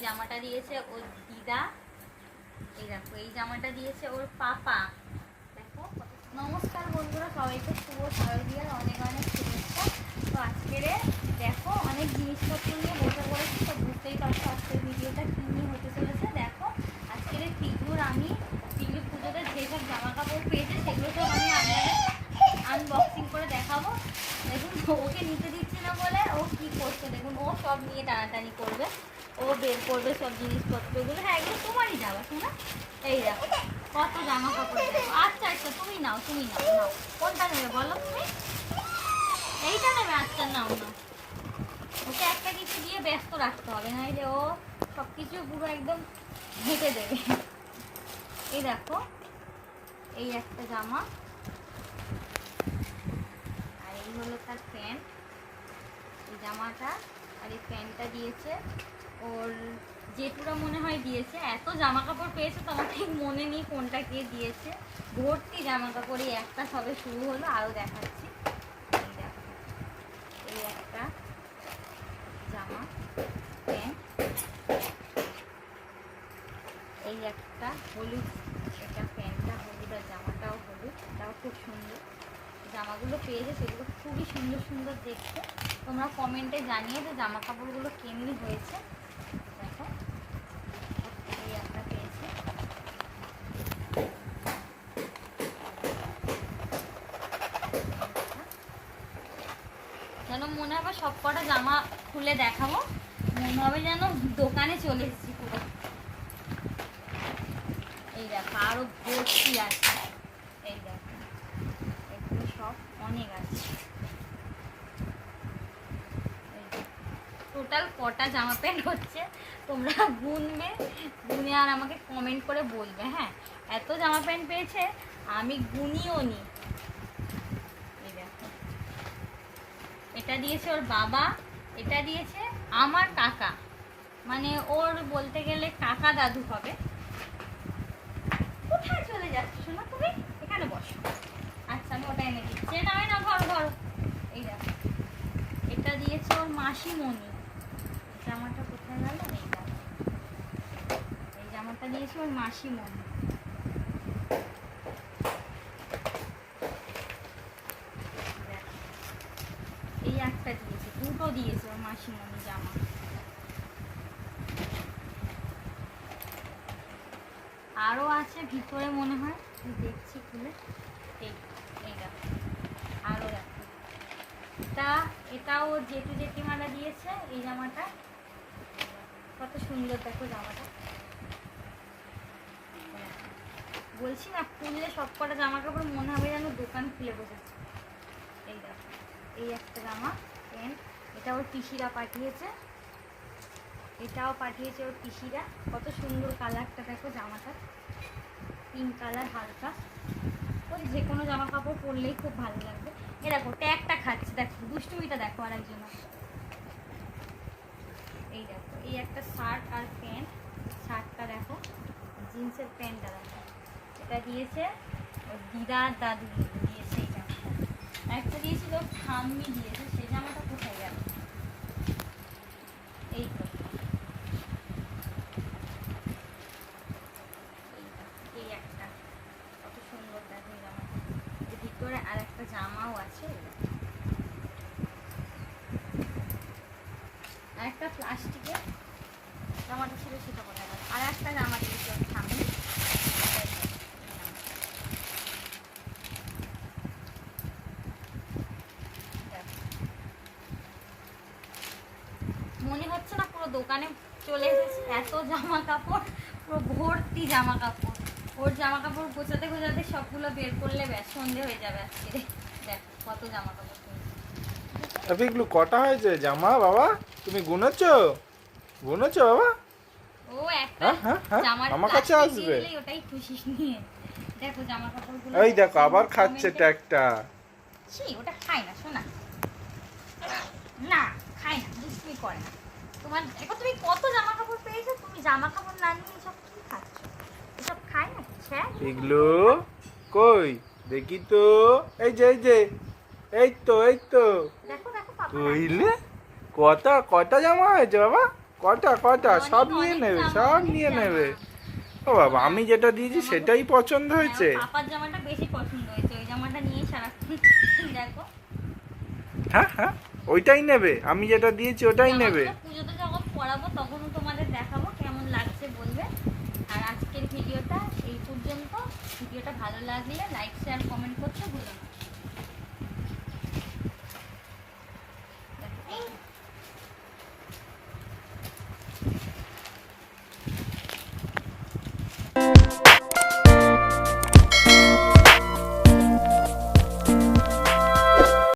জামাটা দিয়েছে ওর দিদা। এই দেখো এই জামাটা দিয়েছে ওর পাপা। দেখো নমস্কার বন্ধুরা, সবাইকে শুভ শারদীয়ার অনেক অনেক শুভেচ্ছা। তো আজকের দেখো অনেক জিনিসপত্র নিয়ে বসে পড়েছি, তো বুঝতেই পারছো আজকের ভিডিওটা কী নিয়ে হতে চলেছে। দেখো আজকের টিগুর আমি টিগুর পুজোতে যেসব জামা কাপড় পেয়েছে সেগুলো সব আমি আপনাদের আনবক্সিং করে দেখাবো। দেখুন ওকে নিতে দিচ্ছি না বলে ও কি করছে, দেখুন ও সব নিয়ে টানাটানি করবে, ও বের করবে সব জিনিসপত্রগুলো। হ্যাঁ এগুলো তোমারই যাবা শোনা। এই দেখো কত জামা কাপড়। আচ্ছা আচ্ছা তুমি নাও, তুমি নাও, নাও কোনটা নেবে বলো তুমি? এইটা নেবে? আচ্ছা নাও নাও। ওকে একটা কিছু দিয়ে ব্যস্ত রাখতে হবে, নাহলে ও সব কিছু পুরো একদম হেঁটে দেবে। এই দেখো এই একটা জামা, আর এই হলো তার প্যান্ট। এই জামাটা আর এই প্যান্টটা দিয়েছে ওর জেঠুরা মনে হয় দিয়েছে। এত জামা কাপড় পেয়েছে তো আমার ঠিক মনে নেই কোনটা কে দিয়েছে। ভর্তি জামা কাপড়, এই একটা সবে শুরু হলো, আরও দেখাচ্ছি। এই দেখো এই একটা জামা প্যান্ট, এই একটা হলুদ, এটা প্যান্টটা হলুদ আর জামাটাও হলুদ, এটাও খুব সুন্দর। জামাগুলো পেয়েছে সেগুলো খুবই সুন্দর সুন্দর দেখতে। তোমরা কমেন্টে জানিয়ে যে জামা কাপড়গুলো কেমনি হয়েছে। দেখো এই একটা পেয়েছে, যেন মনে হবে সব কটা জামা খুলে দেখাবো, মনে হবে যেন দোকানে চলে এসেছি পুরো। এই দেখো আরো ভর্তি আছে, এই দেখো এগুলো সব অনেক আছে। টোটাল কটা জামা প্যান্ট হচ্ছে তোমরা গুনবে, গুনে আর আমাকে কমেন্ট করে বলবে। হ্যাঁ এত জামা প্যান্ট পেয়েছে আমি গুনিও নি। এই দেখো এটা দিয়েছে ওর বাবা, এটা দিয়েছে আমার কাকা, মানে ওর বলতে গেলে কাকা দাদু হবে। কোথায় চলে যাচ্ছ শোনা তুমি? এখানে বসো। আচ্ছা আমি ওটা এনে দিচ্ছি, না হয় না ঘর ঘর। এই দেখো এটা দিয়েছে ওর মাসিমণি। জামাটা কোথায় গেল? এই দেখো এই জামাটা দিয়েছে ওর মাসিমণি। এই একটা দিয়েছে, দুটো দিয়েছে ওর মাসিমণি জামা। আরও আছে ভিতরে মনে হয়, দেখছি খুলে। এই এই দেখো আরও দেখো, এটাও জেঠু জেঠিমারা দিয়েছে। এই জামাটা কত সুন্দর দেখো জামাটা। বলছি না খুললে সব কটা জামা কাপড় মনে হবে যেন দোকান খুলে বসেছে। এই দেখো এই একটা জামা প্যান্ট, এটা ওর পিসিরা পাঠিয়েছে, এটাও পাঠিয়েছে ওর পিসিরা। কত সুন্দর কালারটা দেখো জামাটা, পিঙ্ক কালার হালকা। ওই যে কোনো জামা কাপড় পরলেই খুব ভালো লাগবে। এ দেখো ট্যাগটা খাচ্ছে, দেখো দুষ্টুমিটা দেখো আর একজন। এই দেখো এই একটা শার্ট আর প্যান্ট, শার্টটা দেখো, জিন্সের প্যান্টটা দেখো, এটা দিয়েছে ওর দিদা দাদু দিয়েছে। এই জামাটা একটা দিয়েছিল ঠাম্মি দিয়েছে, সেই জামাটা কোথায় গেল? এই তো এই একটা কত সুন্দর দেখো এই জামাটা। এর ভিতরে আর একটা জামাও আছে, আর একটা প্লাস্টিকের জামাটা ছিল সেটা কোথায় গেল? আর একটা জামা দিয়েছে ওর ঠাম্মি। মনে হচ্ছে না পুরো দোকানে চলে এসেছি, এত জামা কাপড়, পুরো ভর্তি জামা কাপড়। ওর জামা কাপড় গোছাতে গোছাতে সবগুলো বের করলে ব্যাস সন্ধে হয়ে যাবে আজকে। দেখ কত জামা কাপড়। এগুলো কটা হয়েছে জামা বাবা? তুমি গুনেছো? গুনেছো বাবা? ও একটা জামার আমার কাছে আসবে, ওটাই খুশি নিয়ে। দেখো জামা কাপড়গুলো, এই দেখো আবার খাচ্ছে ট্যাগটা। ছি ওটা খায় না শোনা, না খায় না, দুষ্টুমি করে না। তোমার এখন তুমি কত জামা কাপড় পেয়েছো, তুমি জামা কাপড় না নিয়ে এসব কি খাচ্ছ? এসব খায় না এগুলো কই দেখি তো, এই যে এই যে, এই তো এই তো। দেখো দেখো পাপা বুঝলে কটা কটা জামা হয়েছে বাবা? কটা কটা সব নিয়ে নেবে, সব নিয়ে নেবে। ও বাবা, আমি যেটা দিয়েছি সেটাই পছন্দ হয়েছে। পাপার জামাটা বেশি পছন্দ হয়েছে, ওই জামাটা নিয়ে সারাক্ষণ দেখো। হ্যাঁ হ্যাঁ, ওইটাই নেবে, আমি যেটা দিয়েছি ওটাই নেবে। পুজোতে যখন পরাবো তখন তোমাদের দেখাবো কেমন লাগছে বলবে। আর আজকের ভিডিওটা এই পর্যন্ত। ভিডিওটা ভালো লাগলে লাইক শেয়ার কমেন্ট করতে ভুলো না।